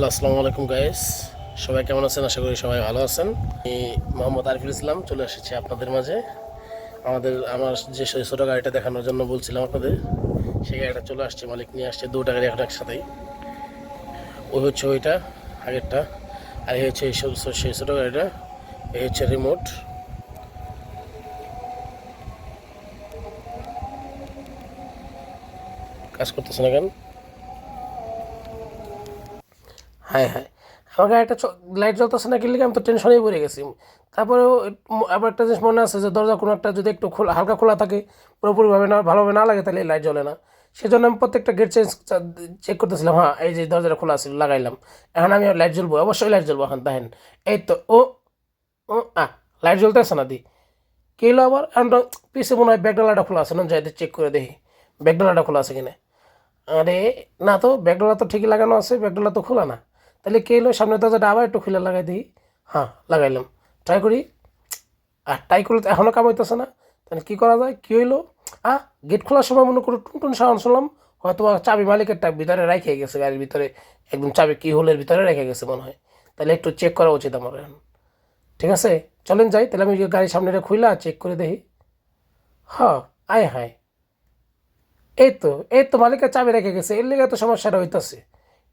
Hello, আসসালামু আলাইকুম guys. সবাই কেমন আছেন? আশা করি সবাই ভালো আছেন। আমি মোহাম্মদ আরিফুল ইসলাম চলে এসেছি আপনাদের মাঝে। আমার যে ছোটো গাড়িটা দেখানোর জন্য বলছিলাম আপনাদের, সেই গাড়িটা চলে আসছে, মালিক নিয়ে আসছে। দুটা গাড়ি একটা একসাথেই। ওই হচ্ছে ওইটা আগেরটা, আর এই হচ্ছে সেই ছোটো গাড়িটা। এই হচ্ছে রিমোট। কাজ করতেছে না কেন? হ্যাঁ হ্যাঁ, আমার গাড়িটা লাইট জ্বলতেছে না, কিনলে আমি তো টেনশনেই পড়ে গেছি। তারপরেও আবার একটা জিনিস মনে আছে যে দরজা কোনো একটা যদি একটু খোলা, হালকা খোলা থাকে, পুরোপুরিভাবে না ভালোভাবে না লাগে, তাহলে লাইট জ্বলে না। সেজন্য আমি প্রত্যেকটা গেট চেক করতেছিলাম। হ্যাঁ, এই যে দরজাটা খোলা ছিল, লাগাইলাম। এখন আমি লাইট জ্বলবো, অবশ্যই লাইট জ্বলবো। এখন দেখেন, এই তো ও ও লাইট জ্বলতেছে না। কি হলো আবার? এখন তো পিছিয়ে মনে হয় ব্যাগডালাটা খোলা আছে, না যাই চেক করে দেখি ব্যাগডালাটা খোলা আছে কিনা। আরে না, তো ব্যাগডালা তো ঠিকই লাগানো আছে, ব্যাগডালা তো খোলা না। তাহলে কে এলো? সামনের দরজাটা আবার একটু খুলে লাগাই দিই। হ্যাঁ, লাগাইলাম। ট্রাই করি। ট্রাই করলে তো এখনও কাম হইতেছে না। তাহলে কী করা যায়? কী হইলো? আহ গেট খোলার সময় মনে করো টুনটুন সাউন্ড শুনলাম। হয়তো চাবি মালিকেরটা ভিতরে রেখে গেছে, গাড়ির ভিতরে একদম চাবি কি হোলের ভিতরে রেখে গেছে মনে হয়। তাহলে একটু চেক করা উচিত আমার এখন। ঠিক আছে, চলেন যাই। তাহলে আমি গাড়ির সামনেটা খুইলা চেক করে দেখি। হ্যাঁ, আয় হায়, এই তো মালিকের চাবি রেখে গেছে, এর লেগে তো সমস্যাটা হইতেছে।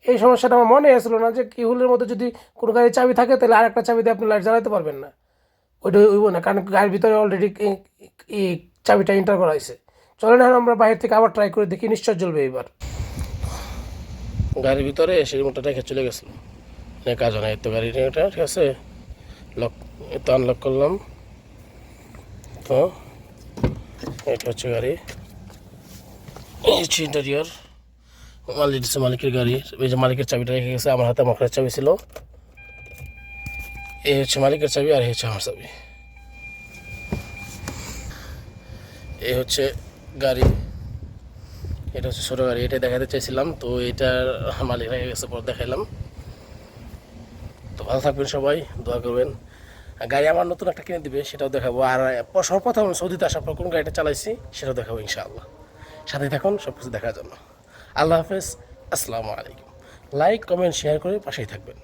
এই সমস্যাটা আমার মনে আসলো না যে কি হোলের মধ্যে যদি কোনো গাড়ির চাবি থাকে, তাহলে আরেকটা চাবি দিয়ে আপনি লাইট জ্বালাতে পারবেন না। ওইটা হইব না, কারণ গাড়ির ভিতরে অলরেডি এই চাবিটা এন্টার করা হয়েছে। চলেন এখন আমরা বাইরে থেকে আবার ট্রাই করে দেখি, নিশ্চয় জ্বলবে এবার। গাড়ির ভিতরে এসে রিমোটটা রেখে চলে গেছিলো, কাজ হয় না। এই তো গাড়ির এটা ঠিক আছে, লক, তো আনলক করলাম। তো এটা হচ্ছে গাড়ি, এই হচ্ছে ইন্টেরিয়র। মালিকের গাড়ি। এই যে মালিকের চাবিটা রেখে গেছে, আমার হাতে মকরের চাবি ছিল। এই হচ্ছে মালিকের চাবি, আর এই হচ্ছে আমার চাবি। এই হচ্ছে গাড়ি, এটা হচ্ছে ছোটো গাড়ি। এটা দেখাতে চাইছিলাম, তো এটার মালিক রেখে গেছে, পর দেখাইলাম। তো ভালো থাকবেন সবাই, দোয়া করবেন। গাড়ি আমার নতুন একটা কিনে দিবে, সেটাও দেখাবো। আর সর্বপ্রথম সৌদিতে আসার পর কোন গাড়িটা চালাইছি সেটাও দেখাবো ইনশাআল্লাহ। সাথে থাকুন সব কিছু দেখার জন্য। আল্লাহ হাফেজ, আসসালামু আলাইকুম। লাইক, কমেন্ট, শেয়ার করে পাশেই থাকবেন।